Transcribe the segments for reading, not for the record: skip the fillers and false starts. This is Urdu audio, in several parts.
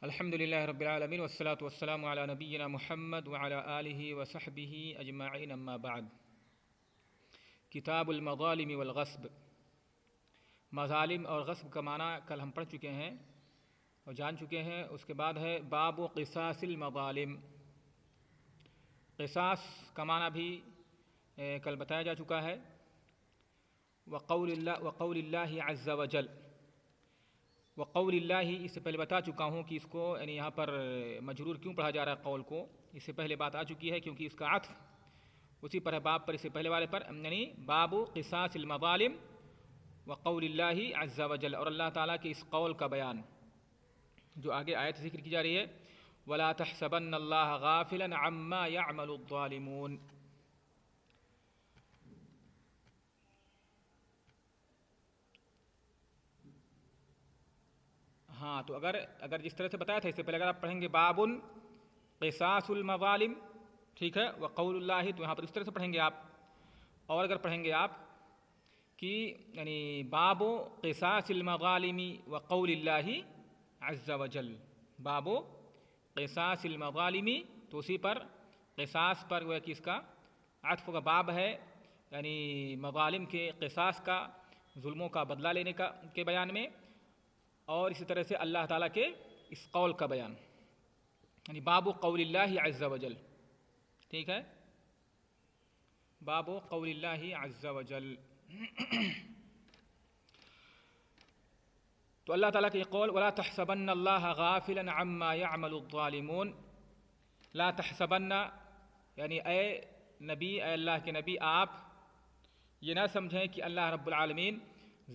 الحمدللہ رب العالمین والصلاة والسلام علی نبینا محمد وعلی آلہ وصحبہ اجمعین اما بعد۔ کتاب المظالم والغصب، مظالم اور غصب کا معنی کل ہم پڑھ چکے ہیں اور جان چکے ہیں۔ اس کے بعد ہے باب قصاص المظالم۔ قصاص کا معنی بھی کل بتایا جا چکا ہے۔ وقول اللہ عز وجل، وقول اللہ اس سے پہلے بتا چکا ہوں کہ اس کو یعنی یہاں پر مجرور کیوں پڑھا جا رہا ہے قول کو، اس سے پہلے بات آ چکی ہے کیونکہ اس کا عطف اسی پر ہے باب پر، اس سے پہلے والے پر، یعنی باب قصاص المظالم وقول اللہ عز وجل، اور اللہ تعالیٰ کے اس قول کا بیان جو آگے آیت ذکر کی جا رہی ہے وَلَا تَحْسَبَنَّ اللَّهَ غَافِلًا عَمَّا يَعْمَلُ الظَّالِمُونَ۔ ہاں تو اگر جس طرح سے بتایا تھا اس سے پہلے اگر آپ پڑھیں گے باب قصاص المظالم، ٹھیک ہے، وقول اللہ، تو یہاں پر اس طرح سے پڑھیں گے آپ۔ اور اگر پڑھیں گے آپ کہ یعنی باب قصاص المظالم وقول اللہ عز وجل، باب قصاص المظالم، تو اسی پر قصاص پر وہ کہ اس کا عطف کا باب ہے، یعنی مظالم کے قصاص کا، ظلموں کا بدلہ لینے کا کے بیان میں، اور اسی طرح سے اللہ تعالیٰ کے اس قول کا بیان، یعنی باب قول اللہ عز وجل، ٹھیک ہے، باب قول اللہ عز وجل۔ تو اللہ تعالیٰ کے قول وَلَا تَحْسَبَنَّ اللَّهَ غَافِلًا عَمَّا يَعْمَلُ الظَّالِمُونَ، لا تحسبن، یعنی اے نبی، اے اللہ کے نبی، آپ یہ نہ سمجھیں کہ اللہ رب العالمین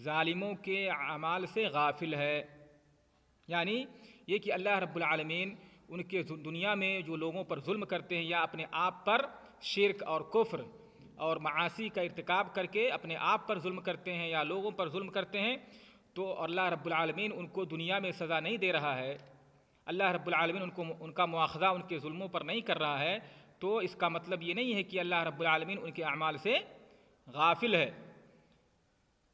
ظالموں کے اعمال سے غافل ہے، یعنی یہ کہ اللہ رب العالمین ان کے دنیا میں جو لوگوں پر ظلم کرتے ہیں یا اپنے آپ پر شرک اور کفر اور معاصی کا ارتکاب کر کے اپنے آپ پر ظلم کرتے ہیں یا لوگوں پر ظلم کرتے ہیں، تو اللہ رب العالمین ان کو دنیا میں سزا نہیں دے رہا ہے، اللہ رب العالمین ان کا مواخذہ ان کے ظلموں پر نہیں کر رہا ہے، تو اس کا مطلب یہ نہیں ہے کہ اللہ رب العالمین ان کے اعمال سے غافل ہے۔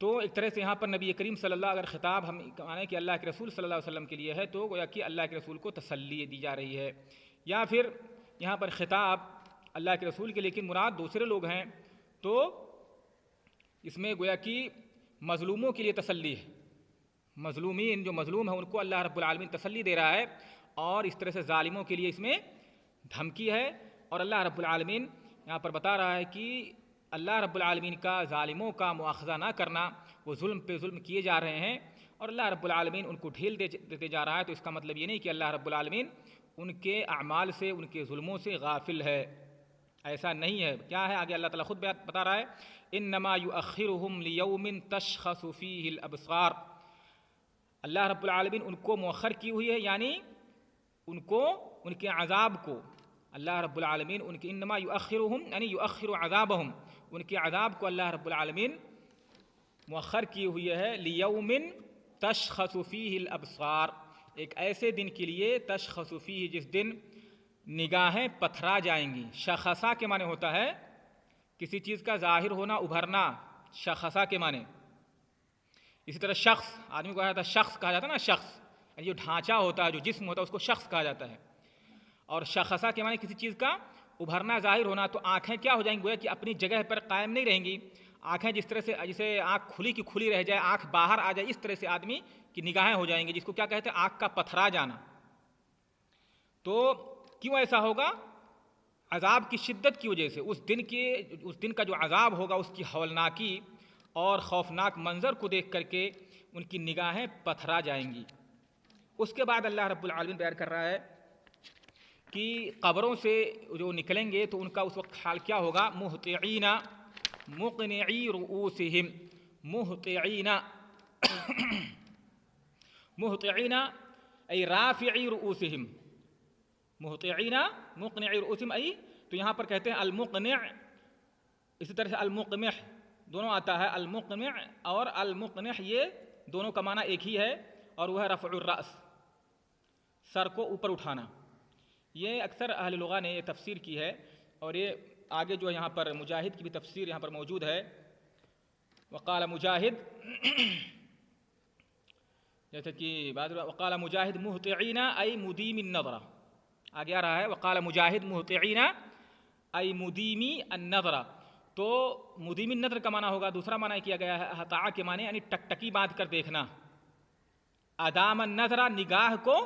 تو ایک طرح سے یہاں پر نبی کریم صلی اللہ اگر خطاب ہم مانیں کہ اللہ کے رسول صلی اللہ علیہ وسلم کے لیے ہے، تو گویا کہ اللہ کے رسول کو تسلی دی جا رہی ہے، یا پھر یہاں پر خطاب اللہ کے رسول کے لیکن مراد دوسرے لوگ ہیں، تو اس میں گویا کہ مظلوموں کے لیے تسلی ہے، مظلومین جو مظلوم ہیں ان کو اللہ رب العالمین تسلی دے رہا ہے، اور اس طرح سے ظالموں کے لیے اس میں دھمکی ہے، اور اللہ رب العالمین یہاں پر بتا رہا ہے کہ اللہ رب العالمین کا ظالموں کا مواخذہ نہ کرنا، وہ ظلم پہ ظلم کیے جا رہے ہیں اور اللہ رب العالمین ان کو ڈھیل دیتے جا رہا ہے، تو اس کا مطلب یہ نہیں کہ اللہ رب العالمین ان کے اعمال سے، ان کے ظلموں سے غافل ہے، ایسا نہیں ہے۔ کیا ہے آگے اللہ تعالیٰ خود بتا رہا ہے انما یؤخرہم لیوم تشخص فیہ الابصار، اللہ رب العالمین ان کو مؤخر کی ہوئی ہے، یعنی ان کو ان کے عذاب کو اللہ رب العالمین ان کے انما یؤخرہم یعنی یؤخر عذابہم، ان کے عذاب کو اللہ رب العالمین مؤخر کی ہوئی ہے، لیوم تشخص فیہ الابصار، ایک ایسے دن کے لیے تشخص فیہ جس دن نگاہیں پتھرا جائیں گی۔ شخصہ کے معنی ہوتا ہے کسی چیز کا ظاہر ہونا، ابھرنا، شخصہ کے معنی۔ اسی طرح شخص، آدمی کو کہا جاتا ہے شخص، کہا جاتا ہے نا شخص، یعنی جو ڈھانچہ ہوتا ہے، جو جسم ہوتا ہے اس کو شخص کہا جاتا ہے، اور شخصہ کے معنی کسی چیز کا ابھرنا، ظاہر ہونا۔ تو آنکھیں کیا ہو جائیں گی، گویا کہ اپنی جگہ پر قائم نہیں رہیں گی، آنکھیں جس طرح سے جسے آنکھ کھلی کی کھلی رہ جائے، آنکھ باہر آ جائے، اس طرح سے آدمی کی نگاہیں ہو جائیں گی، جس کو کیا کہتے ہیں آنکھ کا پتھرا جانا۔ تو کیوں ایسا ہوگا؟ عذاب کی شدت کی وجہ سے، اس دن کا جو عذاب ہوگا اس کی ہولناکی اور خوفناک منظر کو دیکھ کر کے ان کی نگاہیں پتھرا جائیں گی۔ اس کے بعد اللہ رب العالمین بیان کر رہا ہے کہ قبروں سے جو نکلیں گے تو ان کا اس وقت حال کیا ہوگا، مہطعین مقنعی رؤوسہم، مہطعین مہطعین ای رافعی رؤوسہم، مہطعین مقنعی رؤوسہم ای، تو یہاں پر کہتے ہیں المقنع، اسی طرح سے المقمح دونوں آتا ہے، المقمع اور المقنح یہ دونوں کا معنی ایک ہی ہے، اور وہ ہے رفع الرأس، سر کو اوپر اٹھانا۔ یہ اکثر اہل لغہ نے یہ تفسیر کی ہے، اور یہ آگے جو یہاں پر مجاہد کی بھی تفسیر یہاں پر موجود ہے۔ وقال مجاہد جیسے کہ بعض وقال مجاہد مہطعین ای مدیم النظر، آگے آ رہا ہے وقال مجاہد مہطعین ای مدیمی النظر، تو مدیم النظر کا معنی ہوگا، دوسرا معنی کیا گیا ہے ہطاع کے معنی یعنی ٹکٹکی باندھ کر دیکھنا، ادام النظر نگاہ کو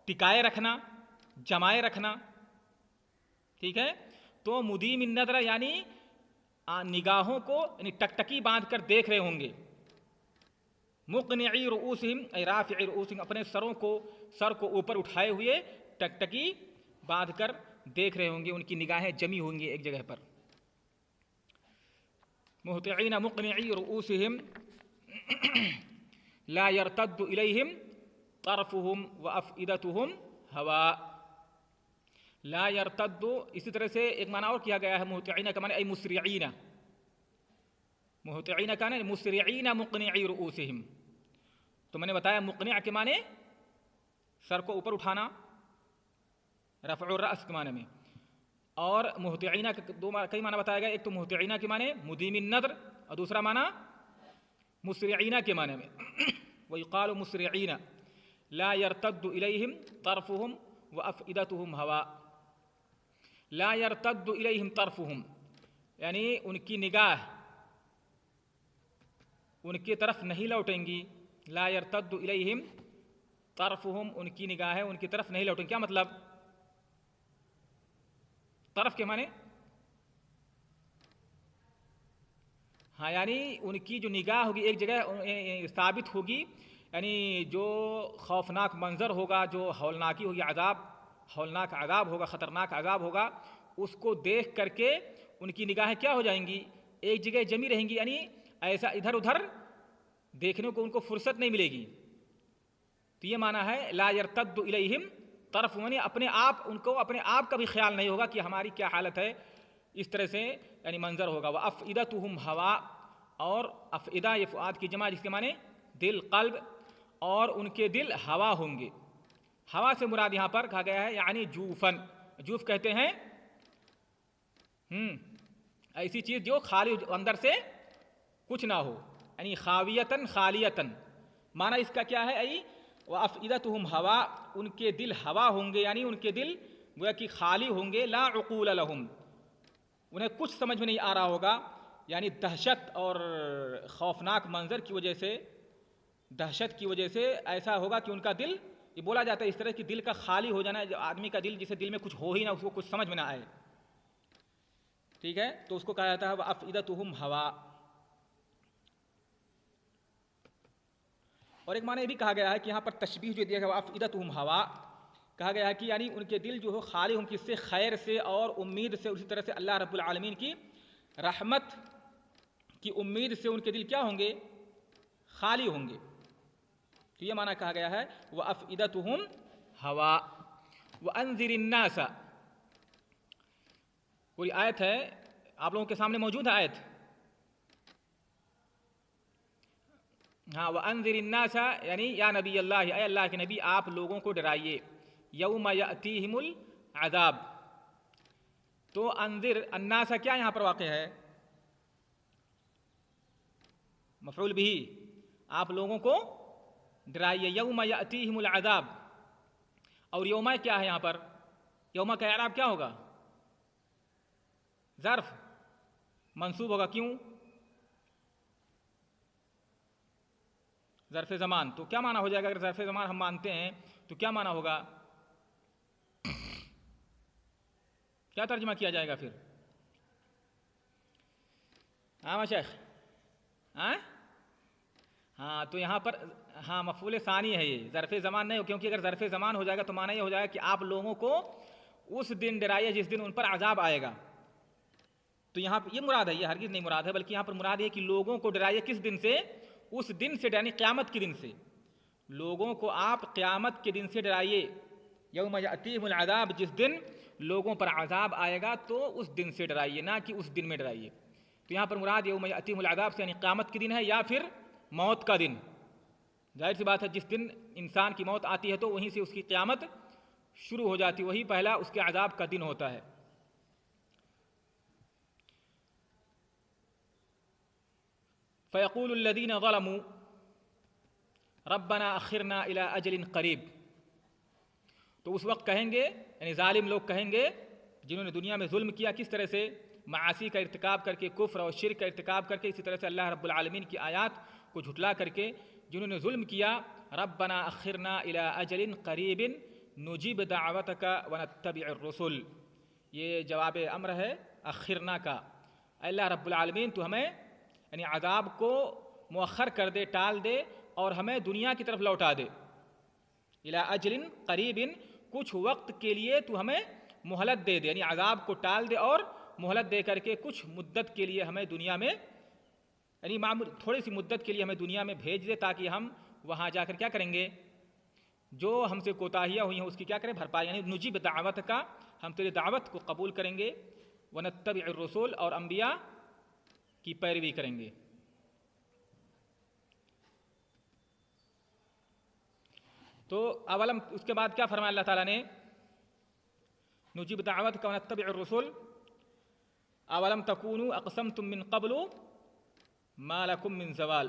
ٹکائے رکھنا، جمائے رکھنا، ٹھیک ہے، تو مدیم النظر یعنی نگاہوں کو یعنی ٹکٹکی باندھ کر دیکھ رہے ہوں گے، مقنعی رؤوسہم ای رافع رؤوسہم، اپنے سر کو اوپر اٹھائے ہوئے ٹکٹکی باندھ کر دیکھ رہے ہوں گے، ان کی نگاہیں جمی ہوں گی ایک جگہ پر، مہطعین مقنعی رؤوسہم لا یرتد الیہم طرفہم وافئدتہم ہواء، لا یرتد، اسی طرح سے ایک معنی اور کیا گیا ہے مہطعین کا معنی ای مسرعین، مہطعین کا معنی مسرعین مقنعی رؤوسہم، تو میں نے بتایا مقنع کے معنی سر کو اوپر اٹھانا رفع الرأس کے معنی میں، اور مہطعین کے کئی معنی بتایا گیا، ایک تو مہطعین کے معنی مدیم النظر اور دوسرا معنی مسرعین کے معنی میں، ویقال مسرعین لا یرتد الیہم طرفہم وافئدتہم ہواء، لا یرتد الیہم طرفہم یعنی ان کی نگاہ ان کی طرف نہیں لوٹیں گی، لا یرتد الیہم طرفہم ان کی نگاہیں ان کی طرف نہیں لوٹیں گی، کیا مطلب؟ طرف کے معنی ہاں یعنی ان کی جو نگاہ ہوگی ایک جگہ ثابت ہوگی، یعنی جو خوفناک منظر ہوگا، جو ہولناکی ہوگی، ہولناک عذاب ہوگا، خطرناک عذاب ہوگا، اس کو دیکھ کر کے ان کی نگاہیں کیا ہو جائیں گی، ایک جگہ جمی رہیں گی، یعنی ایسا ادھر ادھر دیکھنے کو ان کو فرصت نہیں ملے گی، تو یہ معنی ہے لا یرتد الیہم طرف، یعنی اپنے آپ ان کو اپنے آپ کا بھی خیال نہیں ہوگا کہ ہماری کیا حالت ہے، اس طرح سے یعنی منظر ہوگا، وافئدتہم ہواء، اور افئدہ یہ فؤاد کی جمع جس کے معنی دل، قلب، اور ان کے دل ہوا ہوں گے، ہوا سے مراد یہاں پر کہا گیا ہے یعنی جوفن، جوف کہتے ہیں ایسی چیز جو خالی اندر سے کچھ نہ ہو، یعنی خاویتن خالیتن، معنی اس کا کیا ہے ای وافئدتہم ہوا، ان کے دل ہوا ہوں گے، یعنی ان کے دل گویا کہ خالی ہوں گے، لا عقول لہم انہیں کچھ سمجھ میں نہیں آ رہا ہوگا، یعنی دہشت اور خوفناک منظر کی وجہ سے، دہشت کی وجہ سے ایسا ہوگا کہ ان کا دل، یہ بولا جاتا ہے اس طرح کہ دل کا خالی ہو جانا، جو آدمی کا دل جسے دل میں کچھ ہو ہی نہ، اس کو کچھ سمجھ میں نہ آئے، ٹھیک ہے، تو اس کو کہا جاتا ہے وافئدتہم ہواء، اور ایک معنی یہ بھی کہا گیا ہے کہ یہاں پر تشبیہ جو دیا گیا وافئدتہم ہواء، کہا گیا ہے کہ یعنی ان کے دل جو ہو خالی ہوں کس سے، خیر سے اور امید سے، اسی طرح سے اللہ رب العالمین کی رحمت کی امید سے ان کے دل کیا ہوں گے، خالی ہوں گے، تو یہ معنی کہا گیا ہے وافئدتہم ہواء۔ وانذر الناس، کوئی آیت ہے آپ لوگوں کے سامنے موجود ہے آیت، ہاں، وانذر الناس یعنی یا نبی اللہ، اے اللہ کے نبی آپ لوگوں کو ڈرائیے، یوم یأتیہم العذاب، تو انذر الناس کیا یہاں پر واقع ہے، مفعول بھی، آپ لوگوں کو ڈرائیے، یوم یأتیہم العذاب، اور یوم کیا ہے یہاں پر، یوم کا اعراب کیا ہوگا، ظرف منصوب ہوگا، کیوں، ظرف زمان، تو کیا معنی ہو جائے گا اگر ظرف زمان ہم مانتے ہیں تو کیا معنی ہوگا، کیا ترجمہ کیا جائے گا پھر، ہاں مشائخ، ہاں تو یہاں پر ہاں مفعول ثانی ہے، یہ ظرف زمان نہیں ہو، کیونکہ اگر ظرف زمان ہو جائے گا تو معنی یہ ہو جائے گا کہ آپ لوگوں کو اس دن ڈرائیے جس دن ان پر عذاب آئے گا، تو یہاں یہ مراد ہے، یہ ہرگز نہیں مراد ہے، بلکہ یہاں پر مراد ہے کہ لوگوں کو ڈرائیے کس دن سے، اس دن سے، یعنی قیامت کے دن سے، لوگوں کو آپ قیامت کے دن سے ڈرائیے، یوم یأتیہم العذاب، جس دن لوگوں پر عذاب آئے گا تو اس دن سے ڈرائیے، نہ کہ اس دن میں ڈرائیے، تو یہاں پر مراد یوم یأتیہم العذاب سے یعنی قیامت کے دن ہے، یا پھر موت کا دن، ظاہر سی بات ہے جس دن انسان کی موت آتی ہے تو وہیں سے اس کی قیامت شروع ہو جاتی، وہی پہلا اس کے عذاب کا دن ہوتا ہے۔ فیقول الذین ظلموا، ربنا اخرنا الی اجل قریب، تو اس وقت کہیں گے، یعنی ظالم لوگ کہیں گے جنہوں نے دنیا میں ظلم کیا، کس طرح سے معاصی کا ارتکاب کر کے، کفر اور شرک کا ارتکاب کر کے، اسی طرح سے اللہ رب العالمین کی آیات کو جھٹلا کر کے جنہوں نے ظلم کیا، ربنا اخرنا الی اجل قریب نجیب دعوتک ونتبع الرسل، یہ جواب امر ہے اخرنا کا، اللہ رب العالمین تو ہمیں یعنی عذاب کو مؤخر کر دے، ٹال دے، اور ہمیں دنیا کی طرف لوٹا دے، الی اجل قریب، کچھ وقت کے لیے تو ہمیں مہلت دے دے، یعنی عذاب کو ٹال دے اور مہلت دے کر کے کچھ مدت کے لیے ہمیں دنیا میں، یعنی تھوڑی سی مدت کے لیے ہمیں دنیا میں بھیج دے، تاکہ ہم وہاں جا کر کیا کریں گے، جو ہم سے کوتاہیاں ہوئی ہیں اس کی کیا کریں، بھرپائی، یعنی نجیب دعوت کا، ہم تیری دعوت کو قبول کریں گے، ونتبع الرسول، اور انبیاء کی پیروی کریں گے۔ تو اولم، اس کے بعد کیا فرمایا اللہ تعالیٰ نے، نجیب دعوت کا ونتبع الرسول، اولم تکونوا اقسمتم من قبل ما لکم من زوال،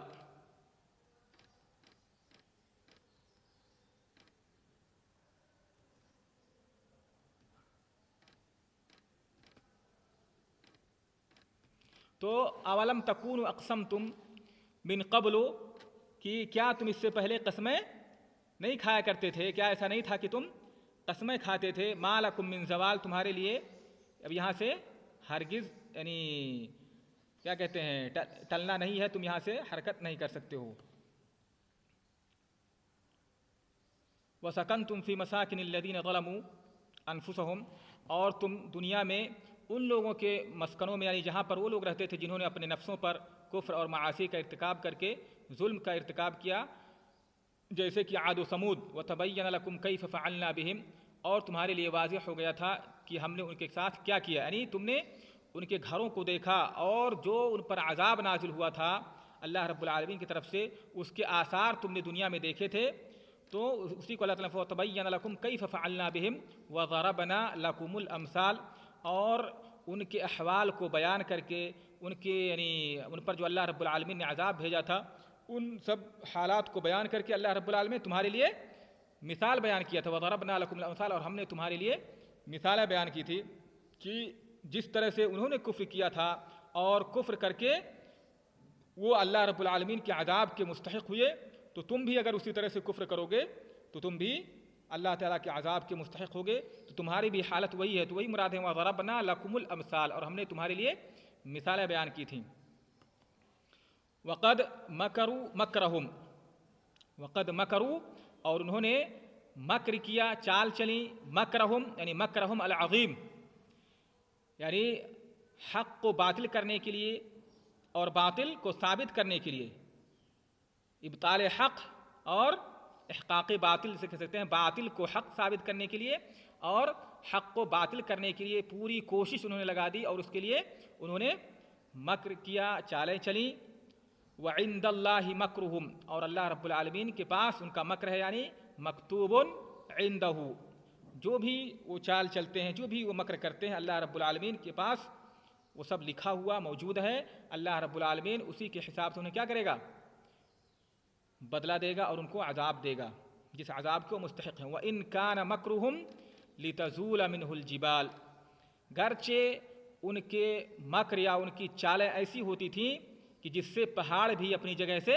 تو اولم تکونوا اقسمتم من قبل، کہ کیا تم اس سے پہلے قسمیں نہیں کھایا کرتے تھے، کیا ایسا نہیں تھا کہ تم قسمیں کھاتے تھے، ما لکم من زوال، تمہارے لیے اب یہاں سے ہرگز، یعنی کیا کہتے ہیں، ٹلنا نہیں ہے، تم یہاں سے حرکت نہیں کر سکتے ہو، وَسَكَنْتُمْ فِي مَسَاكِنِ الَّذِينَ ظَلَمُوا أَنفُسَهُمْ، اور تم دنیا میں ان لوگوں کے مسکنوں میں، یعنی جہاں پر وہ لوگ رہتے تھے جنہوں نے اپنے نفسوں پر کفر اور معاصی کا ارتکاب کر کے ظلم کا ارتکاب کیا، جیسے کہ عاد و سمود، وَتَبَيَّنَ لَكُمْ كَيْفَ فَعَلْنَا بِهِمْ، اور تمہارے لیے واضح ہو گیا تھا کہ ہم نے ان کے ساتھ کیا کیا، یعنی تم نے ان کے گھروں کو دیکھا اور جو ان پر عذاب نازل ہوا تھا اللہ رب العالمین کی طرف سے، اس کے آثار تم نے دنیا میں دیکھے تھے، تو اسی کو اللہ تعالیٰ نے وَتَبَيَّنَ لَكُمْ كَيْفَ فَعَلْنَا بِهِمْ وَضَرَبْنَا لَكُمُ الْأَمْثَالَ، اور ان کے احوال کو بیان کر کے، ان کے یعنی ان پر جو اللہ رب العالمین نے عذاب بھیجا تھا، ان سب حالات کو بیان کر کے اللہ رب العالمین تمہارے لیے مثال بیان کیا تھا، وَضَرَبْنَا لَكُمُ الْأَمْثَالَ، اور ہم نے تمہارے لیے مثالیں بیان کی تھی کہ جس طرح سے انہوں نے کفر کیا تھا اور کفر کر کے وہ اللہ رب العالمین کے عذاب کے مستحق ہوئے، تو تم بھی اگر اسی طرح سے کفر کرو گے تو تم بھی اللہ تعالیٰ کے عذاب کے مستحق ہوگے، تو تمہاری بھی حالت وہی ہے، تو وہی مراد ہے وَضَرَبْنَا لَكُمُ الْأَمْثَالَ، اور ہم نے تمہارے لیے مثالیں بیان کی تھیں۔ وَقَدْ مَكَرُوا مَكْرَهُمْ، وَقَدْ مَكَرُوا، اور انہوں نے مکر کیا، چال چلی، مکرہم یعنی مکرہم العظیم، یعنی حق کو باطل کرنے کے لیے اور باطل کو ثابت کرنے کے لیے، ابطال حق اور احقاق باطل سے کہہ سکتے ہیں، باطل کو حق ثابت کرنے کے لیے اور حق کو باطل کرنے کے لیے پوری کوشش انہوں نے لگا دی، اور اس کے لیے انہوں نے مکر کیا، چالیں چلیں۔ وعند اللہ مکرہم، اور اللہ رب العالمین کے پاس ان کا مکر ہے، یعنی مکتوب عندہ، جو بھی وہ چال چلتے ہیں، جو بھی وہ مکر کرتے ہیں، اللہ رب العالمین کے پاس وہ سب لکھا ہوا موجود ہے، اللہ رب العالمین اسی کے حساب سے انہیں کیا کرے گا، بدلہ دے گا اور ان کو عذاب دے گا جس عذاب کو مستحق ہیں۔ وَإِن كَانَ مَكْرُهُمْ لِتَزُولَ مِنْهُ الْجِبَالُ، گرچہ ان کے مکر یا ان کی چالیں ایسی ہوتی تھیں کہ جس سے پہاڑ بھی اپنی جگہ سے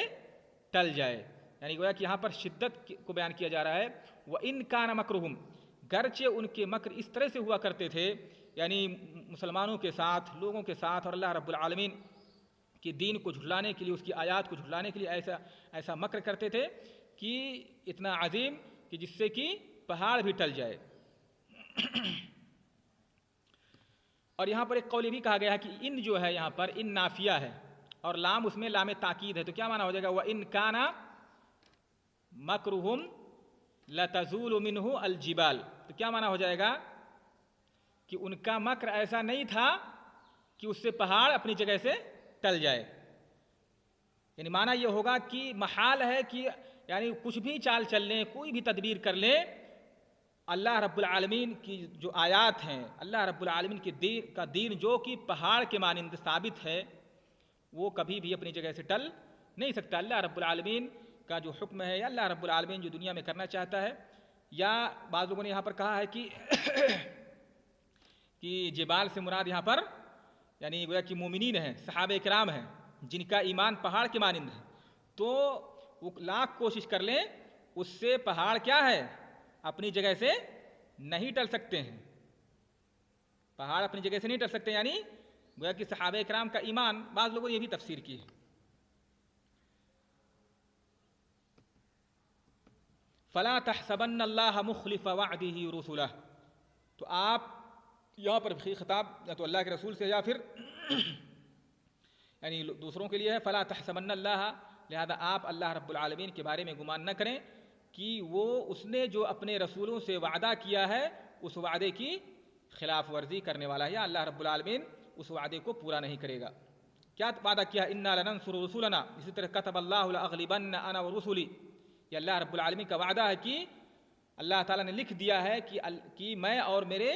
ٹل جائے، یعنی گویا کہ یہاں پر شدت کو بیان کیا جا رہا ہے۔ وَإِن كَانَ مَكْرُهُمْ، گرچہ ان کے مکر اس طرح سے ہوا کرتے تھے، یعنی مسلمانوں کے ساتھ، لوگوں کے ساتھ، اور اللہ رب العالمین کہ دین کو جھٹلانے کے لیے، اس کی آیات کو جھٹلانے کے لیے ایسا مکر کرتے تھے کہ اتنا عظیم کہ جس سے کہ پہاڑ بھی ٹل جائے۔ اور یہاں پر ایک قول یہ بھی کہا گیا ہے کہ ان جو ہے یہاں پر ان نافیہ ہے اور لام اس میں لام تاکید ہے، تو کیا معنی ہو جائے گا، وَإِن كَانَ مَكْرُهُمْ لَتَزُولُ مِنْهُ الْجِبَالُ، تو کیا معنی ہو جائے گا کہ ان کا مکر ایسا نہیں تھا کہ اس سے پہاڑ اپنی جگہ سے ٹل جائے، یعنی معنی یہ ہوگا کہ محال ہے کہ یعنی کچھ بھی چال چل لیں، کوئی بھی تدبیر کر لیں، اللہ رب العالمین کی جو آیات ہیں، اللہ رب العالمین کے دین کا دین جو کہ پہاڑ کے مانند ثابت ہے، وہ کبھی بھی اپنی جگہ سے ٹل نہیں سکتا۔ اللہ رب العالمین کا جو حکم ہے یا اللہ رب العالمین جو دنیا میں کرنا چاہتا ہے، یا بعض لوگوں نے یہاں پر کہا ہے کہ جبال سے مراد یہاں پر یعنی گویا کہ مومنین ہیں، صحابہ کرام ہیں جن کا ایمان پہاڑ کے مانند ہے، تو وہ لاکھ کوشش کر لیں اس سے پہاڑ کیا ہے، اپنی جگہ سے نہیں ٹل سکتے ہیں، پہاڑ اپنی جگہ سے نہیں ٹل سکتے، یعنی گویا کہ صحابہ کرام کا ایمان. بعض لوگوں نے یہ بھی تفسیر کی ہے. فلا تحسبن اللہ مخلف وعدہ رسلہ، تو آپ یہاں پر بھی خطاب یا تو اللہ کے رسول سے یا پھر یعنی دوسروں کے لیے ہے. فلا تحسبن اللہ، لہذا آپ اللہ رب العالمین کے بارے میں گمان نہ کریں کہ وہ اس نے جو اپنے رسولوں سے وعدہ کیا ہے اس وعدے کی خلاف ورزی کرنے والا ہے، یا اللہ رب العالمین اس وعدے کو پورا نہیں کرے گا. کیا وعدہ کیا؟ انا لننصر رسولنا، اسی طرح کتب اللہ لاغلبن انا ورسلی، یہ اللہ رب العالمین کا وعدہ ہے کہ اللہ تعالیٰ نے لکھ دیا ہے کہ میں اور میرے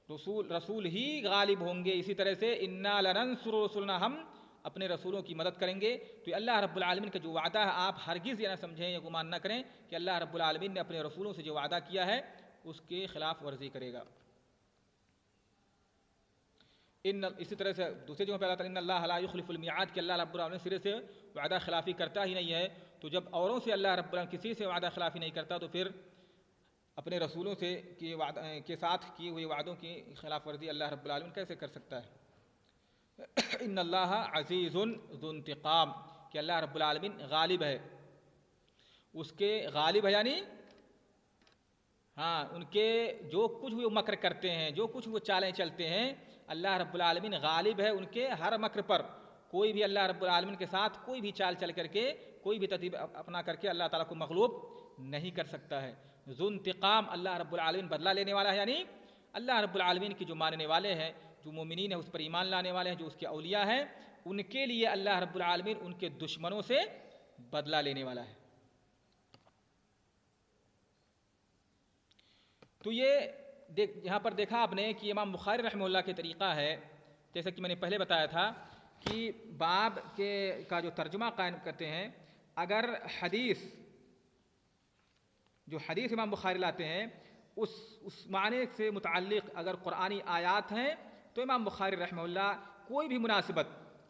رسول ہی غالب ہوں گے. اسی طرح سے انا لننصر رسولنا، ہم اپنے رسولوں کی مدد کریں گے. تو یہ اللہ رب العالمین کا جو وعدہ ہے، آپ ہرگز یہ نہ سمجھیں یا گمان نہ کریں کہ اللہ رب العالمین نے اپنے رسولوں سے جو وعدہ کیا ہے اس کے خلاف ورزی کرے گا. اسی طرح سے دوسرے جگہ پہ اللہ تعالیٰ ان اللہ لا یخلف المیعاد، کہ اللہ رب العالمین سرے سے وعدہ خلافی کرتا ہی نہیں ہے. تو جب اوروں سے اللہ رب العالمین کسی سے وعدہ خلافی نہیں کرتا تو پھر اپنے رسولوں سے کے ساتھ کیے ہوئے وعدوں کی خلاف ورزی اللہ رب العالمین کیسے کر سکتا ہے؟ ان اللہ عزیز ذو انتقام، کہ اللہ رب العالمین غالب ہے، اس کے غالب ہے یعنی ان کے جو کچھ وہ مکر کرتے ہیں، جو کچھ وہ چالیں چلتے ہیں، اللہ رب العالمین غالب ہے ان کے ہر مکر پر. کوئی بھی اللہ رب العالمین کے ساتھ کوئی بھی چال چل کر کے، کوئی بھی تدبیر اپنا کر کے اللہ تعالیٰ کو مغلوب نہیں کر سکتا ہے. ذو انتقام، اللہ رب العالمین بدلہ لینے والا ہے، یعنی اللہ رب العالمین کی جو ماننے والے ہیں، جو مومنین ہیں، اس پر ایمان لانے والے ہیں، جو اس کے اولیاء ہیں، ان کے لیے اللہ رب العالمین ان کے دشمنوں سے بدلہ لینے والا ہے. تو یہ یہاں پر دیکھا آپ نے کہ امام بخاری رحمہ اللہ کے طریقہ ہے، جیسا کہ میں نے پہلے بتایا تھا کہ باب کا جو ترجمہ قائم کرتے ہیں، اگر جو حدیث امام بخاری لاتے ہیں اس معنی سے متعلق اگر قرآنی آیات ہیں تو امام بخاری رحمہ اللہ کوئی بھی مناسبت،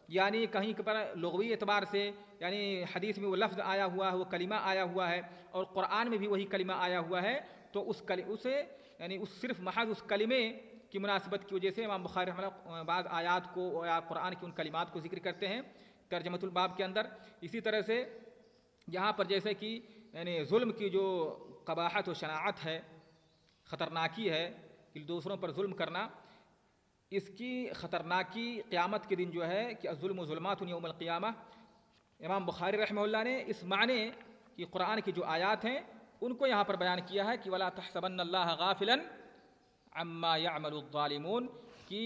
یعنی کہیں پر لغوی اعتبار سے، یعنی حدیث میں وہ لفظ آیا ہوا ہے، وہ کلمہ آیا ہوا ہے اور قرآن میں بھی وہی کلمہ آیا ہوا ہے، تو اسے یعنی صرف محض اس کلمے کی مناسبت کی وجہ سے امام بخاری رحمہ اللہ بعض آیات کو یا قرآن کی ان کلمات کو ذکر کرتے ہیں ترجمۃ الباب کے اندر. اسی طرح سے یہاں پر جیسے کہ یعنی ظلم کی جو قباحت و شناعت ہے، خطرناکی ہے کہ دوسروں پر ظلم کرنا، اس کی خطرناکی قیامت کے دن جو ہے کہ الظلم ظلمات یوم القیامہ، امام بخاری رحمہ اللہ نے اس معنی کہ قرآن کی جو آیات ہیں ان کو یہاں پر بیان کیا ہے کہ ولا تحسبن اللہ غافلا عما يعمل الظالمون، کہ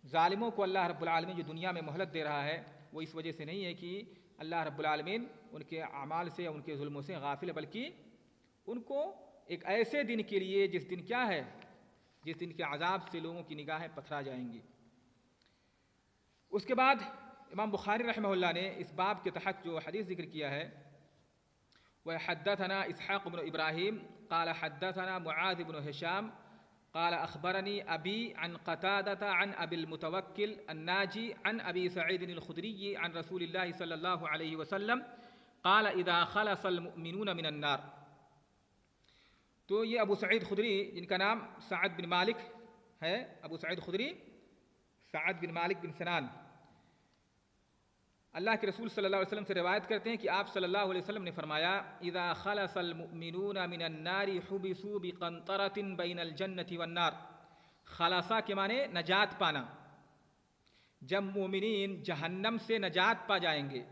ظالموں کو اللہ رب العالمین جو دنیا میں مہلت دے رہا ہے وہ اس وجہ سے نہیں ہے کہ اللہ رب العالمین ان کے اعمال سے یا ان کے ظلموں سے غافل ہے، بلکہ ان کو ایک ایسے دن کے لیے جس دن کیا ہے، جس دن کے عذاب سے لوگوں کی نگاہیں پتھرا جائیں گی. اس کے بعد امام بخاری رحمہ اللہ نے اس باب کے تحت جو حدیث ذکر کیا ہے، وحدثنا اسحاق بن ابراہیم قال حدثنا معاذ بن هشام قال اخبرني ابي عن قتادة عن ابي المتوكل الناجي عن ابي سعيد الخدري عن رسول الله صلى الله عليه وسلم قال اذا خلص المؤمنون من النار. تو یہ ابو سعید خدری جن کا نام سعد بن مالک ہے، ابو سعید خدری سعد بن مالک بن سنان، اللہ کے رسول صلی اللہ علیہ وسلم سے روایت کرتے ہیں کہ آپ صلی اللہ علیہ وسلم نے فرمایا اذا خلص المؤمنون من النار حبسوا بقنطرة بین الجنة والنار. خلاصہ کے معنی نجات پانا. جب مومنین جہنم سے نجات پا جائیں گے،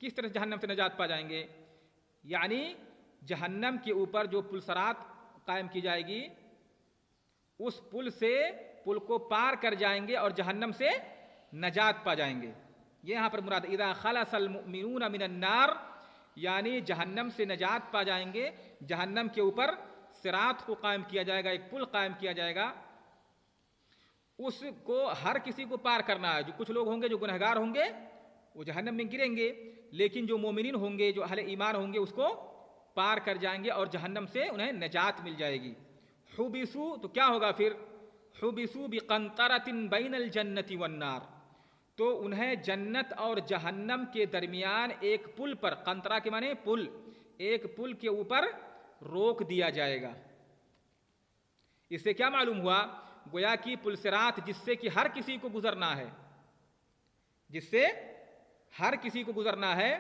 کس طرح جہنم سے نجات پا جائیں گے؟ یعنی جہنم کے اوپر جو پلسرات قائم کی جائے گی، اس پل کو پار کر جائیں گے اور جہنم سے نجات پا جائیں گے. یہ یہاں پر مراد اذا خلص المؤمنون من النار، یعنی جہنم سے نجات پا جائیں گے. جہنم کے اوپر صراط کو قائم کیا جائے گا، ایک پل قائم کیا جائے گا، اس کو ہر کسی کو پار کرنا ہے. جو کچھ لوگ ہوں گے جو گنہگار ہوں گے وہ جہنم میں گریں گے، لیکن جو مومنین ہوں گے، جو اہل ایمان ہوں گے، اس کو پار کر جائیں گے اور جہنم سے انہیں نجات مل جائے گی۔ حبسوا تو کیا ہوگا پھر؟ حبسوا بقنطرۃ بین الجنۃ والنار، تو انہیں جنت اور جہنم کے درمیان ایک پل پر، قنطرہ کے معنی پل، ایک پل کے اوپر روک دیا جائے گا۔ اس سے کیا معلوم ہوا؟ گویا کہ پل صراط جس سے کہ ہر کسی کو گزرنا ہے، جس سے ہر کسی کو گزرنا ہے،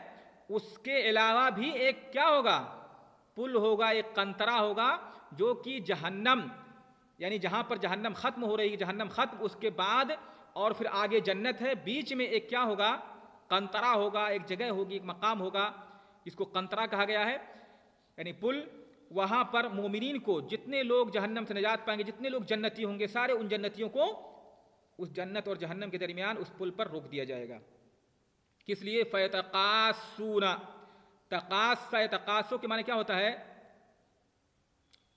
اس کے علاوہ بھی ایک کیا ہوگا؟ پل ہوگا، ایک قنطرہ ہوگا، جو کہ جہنم، یعنی جہاں پر جہنم ختم ہو رہی ہے، جہنم ختم، اس کے بعد اور پھر آگے جنت ہے، بیچ میں ایک کیا ہوگا؟ قنطرہ ہوگا، ایک جگہ ہوگی، ایک مقام ہوگا، اس کو قنطرہ کہا گیا ہے، یعنی پل۔ وہاں پر مومنین کو، جتنے لوگ جہنم سے نجات پائیں گے، جتنے لوگ جنتی ہوں گے، سارے ان جنتیوں کو اس جنت اور جہنم کے درمیان اس پل پر روک دیا جائے گا۔ کس لیے؟ فَيَتَقَاصُونَ، تقاص، تقاصو کے معنی کیا ہوتا ہے؟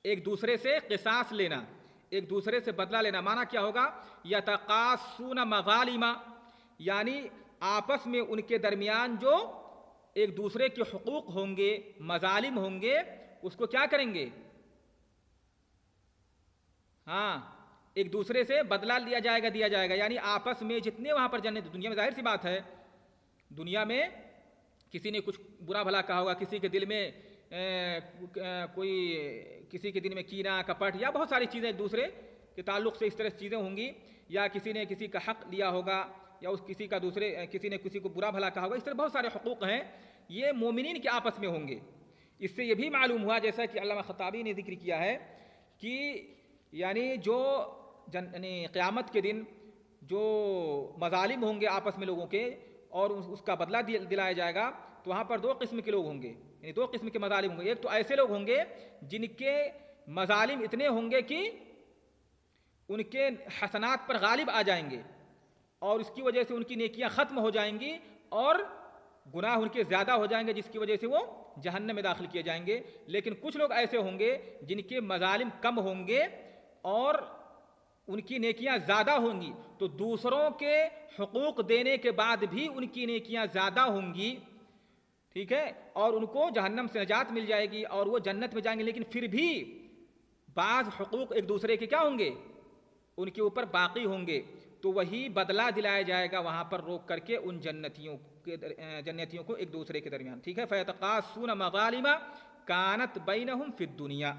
ایک دوسرے سے قصاص لینا، ایک دوسرے سے بدلہ لینا۔ معنی کیا ہوگا؟ یتقاصون مظالم، یعنی آپس میں ان کے درمیان جو ایک دوسرے کے حقوق ہوں گے، مظالم ہوں گے، اس کو کیا کریں گے؟ ہاں، ایک دوسرے سے بدلہ لیا جائے گا، دیا جائے گا، یعنی آپس میں جتنے وہاں پر جنت، دنیا میں ظاہر سی بات ہے، دنیا میں کسی نے کچھ برا بھلا کہا ہوگا، کسی کے دل میں کوئی، کسی کے دل میں کینہ، کپٹ یا بہت ساری چیزیں ایک دوسرے کے تعلق سے اس طرح چیزیں ہوں گی، یا کسی نے کسی کا حق لیا ہوگا، یا اس کسی کا دوسرے کسی نے کسی کو برا بھلا کہا ہوگا، اس طرح بہت سارے حقوق ہیں، یہ مومنین کے آپس میں ہوں گے۔ اس سے یہ بھی معلوم ہوا، جیسا کہ علامہ خطابی نے ذکر کیا ہے، کہ یعنی جو یعنی قیامت کے دن جو مظالم ہوں گے آپس میں لوگوں کے، اور اس کا بدلہ دلایا جائے گا، تو وہاں پر دو قسم کے لوگ ہوں گے، یعنی دو قسم کے مظالم ہوں گے۔ ایک تو ایسے لوگ ہوں گے جن کے مظالم اتنے ہوں گے کہ ان کے حسنات پر غالب آ جائیں گے، اور اس کی وجہ سے ان کی نیکیاں ختم ہو جائیں گی، اور گناہ ان کے زیادہ ہو جائیں گے، جس کی وجہ سے وہ جہنم میں داخل کیے جائیں گے۔ لیکن کچھ لوگ ایسے ہوں گے جن کے مظالم کم ہوں گے اور ان کی نیکیاں زیادہ ہوں گی، تو دوسروں کے حقوق دینے کے بعد بھی ان کی نیکیاں زیادہ ہوں گی، ٹھیک ہے، اور ان کو جہنم سے نجات مل جائے گی اور وہ جنت میں جائیں گے، لیکن پھر بھی بعض حقوق ایک دوسرے کے کیا ہوں گے؟ ان کے اوپر باقی ہوں گے، تو وہی بدلہ دلایا جائے گا وہاں پر روک کر کے ان جنتیوں کو ایک دوسرے کے درمیان، ٹھیک ہے۔ فَيَتَقَاصُونَ مَظَالِمَ كَانَتْ بَيْنَهُمْ فِي الدُّنْيَا،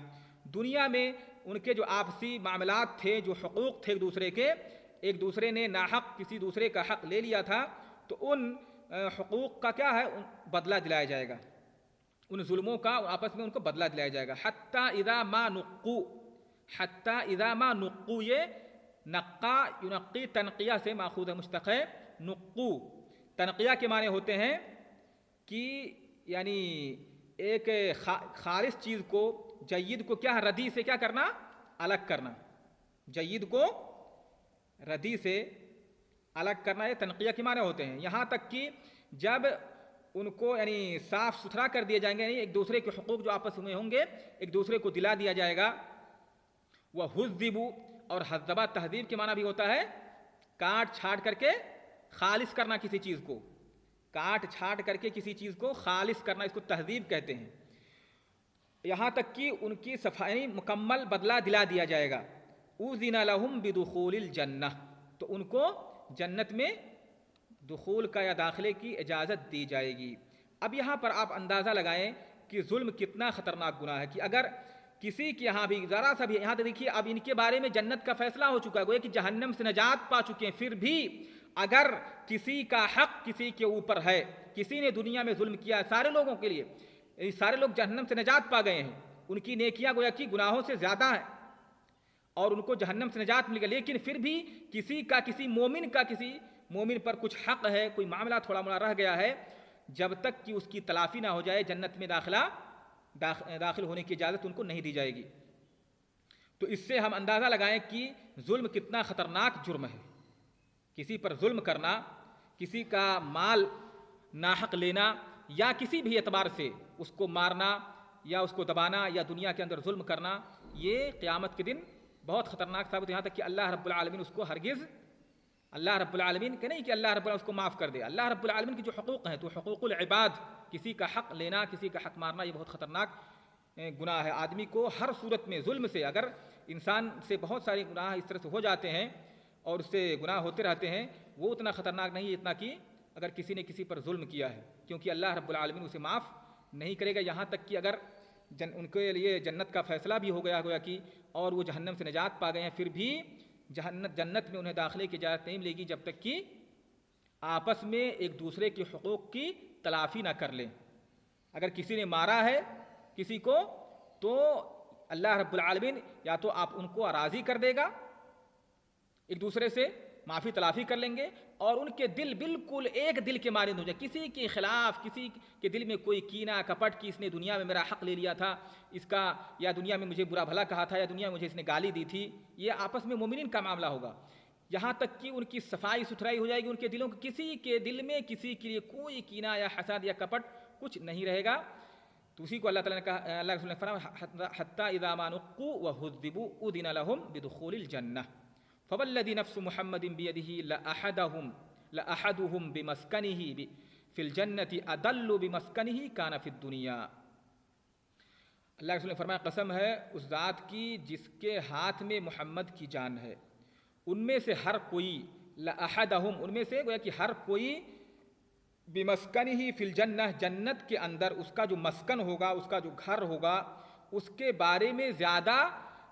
دنیا میں ان کے جو آپسی معاملات تھے، جو حقوق تھے ایک دوسرے کے، ایک دوسرے نے ناحق کسی دوسرے کا حق لے لیا تھا، تو ان حقوق کا کیا ہے؟ بدلہ دلایا جائے گا، ان ظلموں کا آپس میں ان کو بدلہ دلایا جائے گا۔ حتیٰ اذا ما نقوا، حتیٰ اذا ما نقوا، یہ نقا ینقی تنقیہ سے ماخوذ ہے، مشتق ہے نقو۔ تنقیہ کے معنی ہوتے ہیں کہ یعنی ایک خالص چیز کو، جید کو کیا ہے؟ ردی سے کیا کرنا؟ الگ کرنا، جید کو ردی سے الگ کرنا، یہ تنقیہ کے معنی ہوتے ہیں۔ یہاں تک کہ جب ان کو یعنی صاف ستھرا کر دیے جائیں گے، یعنی ایک دوسرے کے حقوق جو آپس میں ہوں گے ایک دوسرے کو دلا دیا جائے گا۔ وَحُذِّبُوا، اور حذبہ تہذیب کے معنی بھی ہوتا ہے کاٹ چھاٹ کر کے خالص کرنا کسی چیز کو، کاٹ چھاٹ کر کے کسی چیز کو خالص کرنا، اس کو تہذیب کہتے ہیں۔ یہاں تک کہ ان کی صفائی مکمل بدلہ دلا دیا جائے گا۔ اُذِنَ لَهُمْ بِدُخُولِ الْجَنَّةِ، تو ان کو جنت میں دخول کا یا داخلے کی اجازت دی جائے گی۔ اب یہاں پر آپ اندازہ لگائیں کہ ظلم کتنا خطرناک گناہ ہے، کہ اگر کسی کے یہاں بھی ذرا سا بھی، یہاں تو دیکھیے اب ان کے بارے میں جنت کا فیصلہ ہو چکا ہے، گویا کہ جہنم سے نجات پا چکے ہیں، پھر بھی اگر کسی کا حق کسی کے اوپر ہے، کسی نے دنیا میں ظلم کیا ہے سارے لوگوں کے لیے، سارے لوگ جہنم سے نجات پا گئے ہیں، ان کی نیکیاں گویا کہ گناہوں سے زیادہ ہیں اور ان کو جہنم سے نجات مل گئی، لیکن پھر بھی کسی مومن پر کچھ حق ہے، کوئی معاملہ تھوڑا موڑا رہ گیا ہے، جب تک کہ اس کی تلافی نہ ہو جائے جنت میں داخل ہونے کی اجازت ان کو نہیں دی جائے گی۔ تو اس سے ہم اندازہ لگائیں کہ ظلم کتنا خطرناک جرم ہے، کسی پر ظلم کرنا، کسی کا مال ناحق لینا، یا کسی بھی اعتبار سے اس کو مارنا یا اس کو دبانا یا دنیا کے اندر ظلم کرنا، یہ قیامت کے دن بہت خطرناک ثابت، یہاں تک کہ اللہ رب العالمین اس کو ہرگز اللہ رب العالمین کہ نہیں کہ اللہ رب العالمین اس کو معاف کر دے. اللہ رب العالمین کی جو حقوق ہیں تو حقوق العباد، کسی کا حق لینا، کسی کا حق مارنا، یہ بہت خطرناک گناہ ہے. آدمی کو ہر صورت میں ظلم سے، اگر انسان سے بہت سارے گناہ اس طرح سے ہو جاتے ہیں اور اس سے گناہ ہوتے رہتے ہیں، وہ اتنا خطرناک نہیں ہے اتنا کہ اگر کسی نے کسی پر ظلم کیا ہے، کیونکہ اللہ رب العالمین اسے معاف نہیں کرے گا. یہاں تک کہ اگر ان کے لیے جنت کا فیصلہ بھی ہو گیا کہ اور وہ جہنم سے نجات پا گئے ہیں، پھر بھی جنت میں انہیں داخلے کی اجازت نہیں ملے گی جب تک کہ آپس میں ایک دوسرے کے حقوق کی تلافی نہ کر لیں. اگر کسی نے مارا ہے کسی کو تو اللہ رب العالمین یا تو آپ ان کو راضی کر دے گا، ایک دوسرے سے معافی تلافی کر لیں گے، اور ان کے دل بالکل ایک دل کے مانند ہو جائے، کسی کے خلاف، کسی کے دل میں کوئی کینہ کپٹ کہ اس نے دنیا میں میرا حق لے لیا تھا اس کا، یا دنیا میں مجھے برا بھلا کہا تھا، یا دنیا میں مجھے اس نے گالی دی تھی. یہ آپس میں مومنین کا معاملہ ہوگا. یہاں تک کہ ان کی صفائی ستھرائی ہو جائے گی، ان کے دلوں کے کسی کے دل میں کسی کے لیے کوئی کینہ یا حسد یا کپٹ کچھ نہیں رہے گا. تو اسی کو اللہ تعالیٰ نے کہا، اللہ رسول نے فرمایا حتی اذا ما نقوا وہذبوا اذن لهم بدخول الجنہ فوالذی نفس محمد بیدہ لأحدهم بمسکنہ فی الجنۃ اضل بمسکنہ کان فی الدنیا. اللہ رسول نے فرمایا قسم ہے اس ذات کی جس کے ہاتھ میں محمد کی جان ہے، ان میں سے ہر کوئی، لأحدهم ان میں سے گویا کہ ہر کوئی، بمسکنہ فی الجنہ جنت کے اندر اس کا جو مسکن ہوگا، اس کا جو گھر ہوگا، اس کے بارے میں زیادہ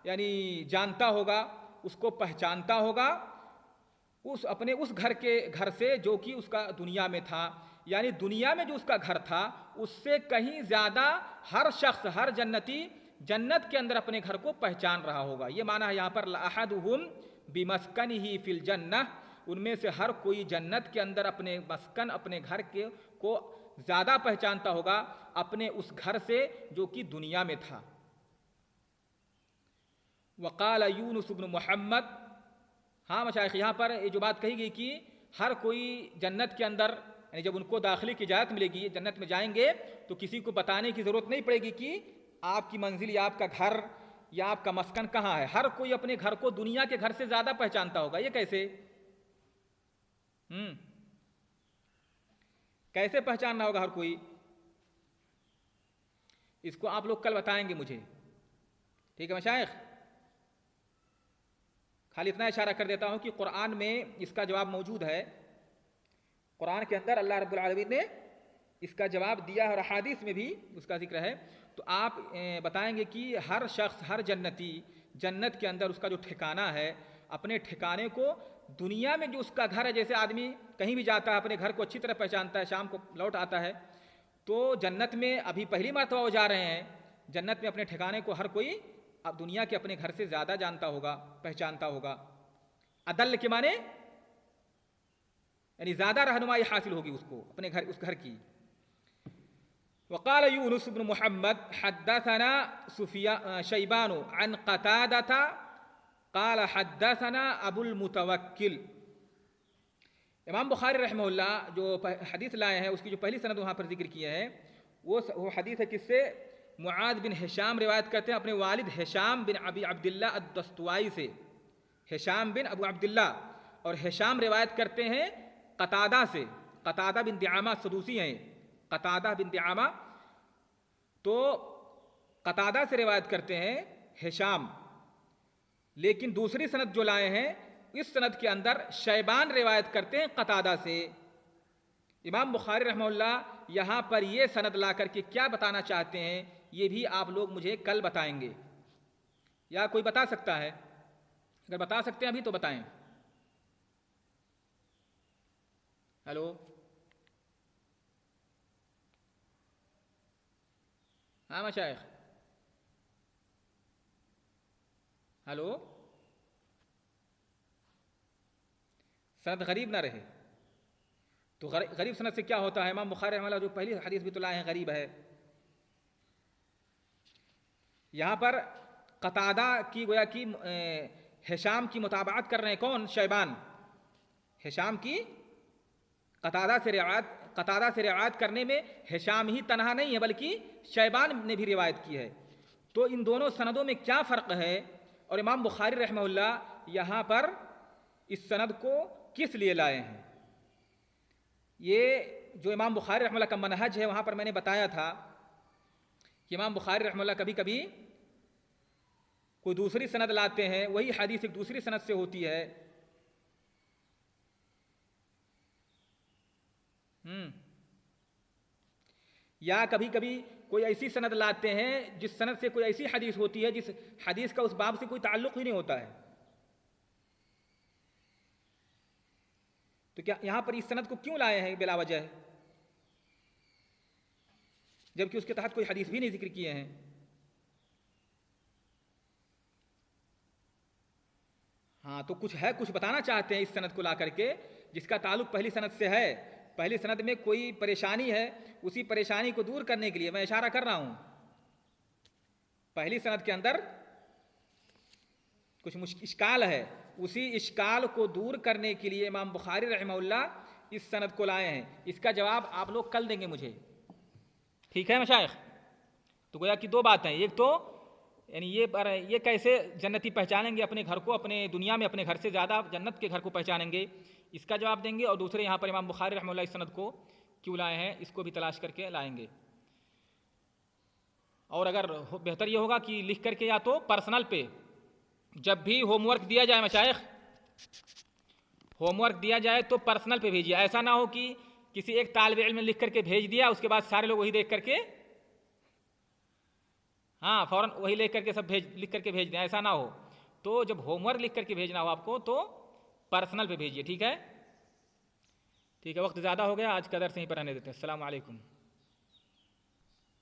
یعنی جانتا ہوگا، اس کو پہچانتا ہوگا اپنے اس گھر سے جو کہ اس کا دنیا میں تھا. یعنی دنیا میں جو اس کا گھر تھا اس سے کہیں زیادہ ہر شخص، ہر جنتی جنت کے اندر اپنے گھر کو پہچان رہا ہوگا. یہ معنی ہے یہاں پر لأحدهم بمسکنہ فی الجنہ، ان میں سے ہر کوئی جنت کے اندر اپنے مسکن، اپنے گھر کو زیادہ پہچانتا ہوگا اپنے اس گھر سے جو کہ دنیا میں تھا. وقال یونس بن محمد، ہاں مشائخ یہاں پر یہ جو بات کہی گئی کہ ہر کوئی جنت کے اندر، یعنی جب ان کو داخلے کی اجازت ملے گی، جنت میں جائیں گے تو کسی کو بتانے کی ضرورت نہیں پڑے گی کہ آپ کی منزل یا آپ کا گھر یا آپ کا مسکن کہاں ہے. ہر کوئی اپنے گھر کو دنیا کے گھر سے زیادہ پہچانتا ہوگا. یہ کیسے کیسے پہچاننا ہوگا ہر کوئی؟ اس کو آپ لوگ کل بتائیں گے مجھے، ٹھیک ہے مشائخ؟ خالی اتنا اشارہ کر دیتا ہوں کہ قرآن میں اس کا جواب موجود ہے. قرآن کے اندر اللہ رب العالمین نے اس کا جواب دیا ہے اور احادیث میں بھی اس کا ذکر ہے. تو آپ بتائیں گے کہ ہر شخص، ہر جنتی جنت کے اندر اس کا جو ٹھکانہ ہے، اپنے ٹھکانے کو دنیا میں جو اس کا گھر ہے، جیسے آدمی کہیں بھی جاتا ہے اپنے گھر کو اچھی طرح پہچانتا ہے، شام کو لوٹ آتا ہے، تو جنت میں ابھی پہلی مرتبہ وہ جا رہے ہیں، جنت میں اپنے ٹھکانے کو ہر کوئی اب دنیا کے اپنے گھر سے زیادہ جانتا ہوگا، پہچانتا ہوگا. عدل کے معنی یعنی زیادہ رہنمائی حاصل ہوگی اس کو اپنے گھر، اس گھر کی. وقال یونس بن محمد حدثنا شیبان عن قتادة قال حدثنا ابو المتوکل. امام بخاری رحمہ اللہ جو حدیث لائے ہیں اس کی جو پہلی سند وہاں پر ذکر کیا ہے وہ حدیث ہے کس سے؟ معاذ بن ہشام روایت کرتے ہیں اپنے والد ہشام بن ابی عبداللہ الدستوائی سے. ہشام بن ابو عبداللہ، اور ہشام روایت کرتے ہیں قتادہ سے. قتادہ بن دعامہ سدوسی ہیں، قتادہ بن دعامہ، تو قتادہ سے روایت کرتے ہیں ہشام. لیکن دوسری سند جو لائے ہیں اس سند کے اندر شیبان روایت کرتے ہیں قتادہ سے. امام بخاری رحمہ اللہ یہاں پر یہ سند لا کر کے کیا بتانا چاہتے ہیں یہ بھی آپ لوگ مجھے کل بتائیں گے، یا کوئی بتا سکتا ہے؟ اگر بتا سکتے ہیں ابھی تو بتائیں. ہیلو، ہاں مشائخ، ہیلو. سند غریب نہ رہے تو غریب سند سے کیا ہوتا ہے؟ امام بخاری رحمہ اللہ جو پہلی حدیث بھی تو لائے ہیں غریب ہے. یہاں پر قتادہ کی گویا کہ ہشام کی متابعت کر رہے ہیں کون؟ شیبان. ہشام کی قتادہ سے روایت کرنے میں ہشام ہی تنہا نہیں ہے بلکہ شیبان نے بھی روایت کی ہے. تو ان دونوں سندوں میں کیا فرق ہے؟ اور امام بخاری رحمہ اللہ یہاں پر اس سند کو کس لیے لائے ہیں. یہ جو امام بخاری رحمہ اللہ کا منہج ہے وہاں پر میں نے بتایا تھا کہ امام بخاری رحمہ اللہ کبھی کبھی کوئی دوسری سند لاتے ہیں, وہی حدیث ایک دوسری سند سے ہوتی ہے, یا کبھی کبھی کوئی ایسی سند لاتے ہیں جس سند سے کوئی ایسی حدیث ہوتی ہے جس حدیث کا اس باب سے کوئی تعلق ہی نہیں ہوتا ہے. تو کیا یہاں پر اس سند کو کیوں لائے ہیں بلا وجہ, جبکہ اس کے تحت کوئی حدیث بھی نہیں ذکر کیے ہیں. ہاں تو کچھ بتانا چاہتے ہیں اس سند کو لا کر کے جس کا تعلق پہلی سند سے ہے. پہلی سند میں کوئی پریشانی ہے, اسی پریشانی کو دور کرنے کے لیے میں اشارہ کر رہا ہوں. پہلی سند کے اندر کچھ اشکال ہے, اسی اشکال کو دور کرنے کے لیے امام بخاری رحمہ اللہ اس سند کو لائے ہیں. اس کا جواب آپ لوگ کل دیں گے مجھے, ٹھیک ہے مشائخ؟ تو گویا کہ دو باتیں, ایک تو یعنی یہ کیسے جنتی پہچانیں گے اپنے گھر کو, اپنے دنیا میں اپنے گھر سے زیادہ جنت کے گھر کو پہچانیں گے, اس کا جواب دیں گے. اور دوسرے یہاں پر امام بخاری رحمہ اللہ اس سند کو کیوں لائے ہیں اس کو بھی تلاش کر کے لائیں گے. اور اگر بہتر یہ ہوگا کہ لکھ کر کے یا تو پرسنل پہ جب بھی ہوم ورک دیا جائے مشائخ, ہوم ورک دیا جائے تو پرسنل پہ بھیجیے. ایسا نہ ہو کہ کسی ایک طالب علم نے لکھ کر کے بھیج دیا, اس کے بعد سارے لوگ وہی دیکھ کر کے فوراً وہی لکھ کر کے لکھ کر کے بھیج دیں, ایسا نہ ہو. تو جب ہوم ورک لکھ کر کے بھیجنا ہو آپ کو تو پرسنل پہ بھیجیے, ٹھیک ہے؟ ٹھیک ہے, وقت زیادہ ہو گیا, آج کا درس یہیں پر رہنے دیتے ہیں. السلام علیکم.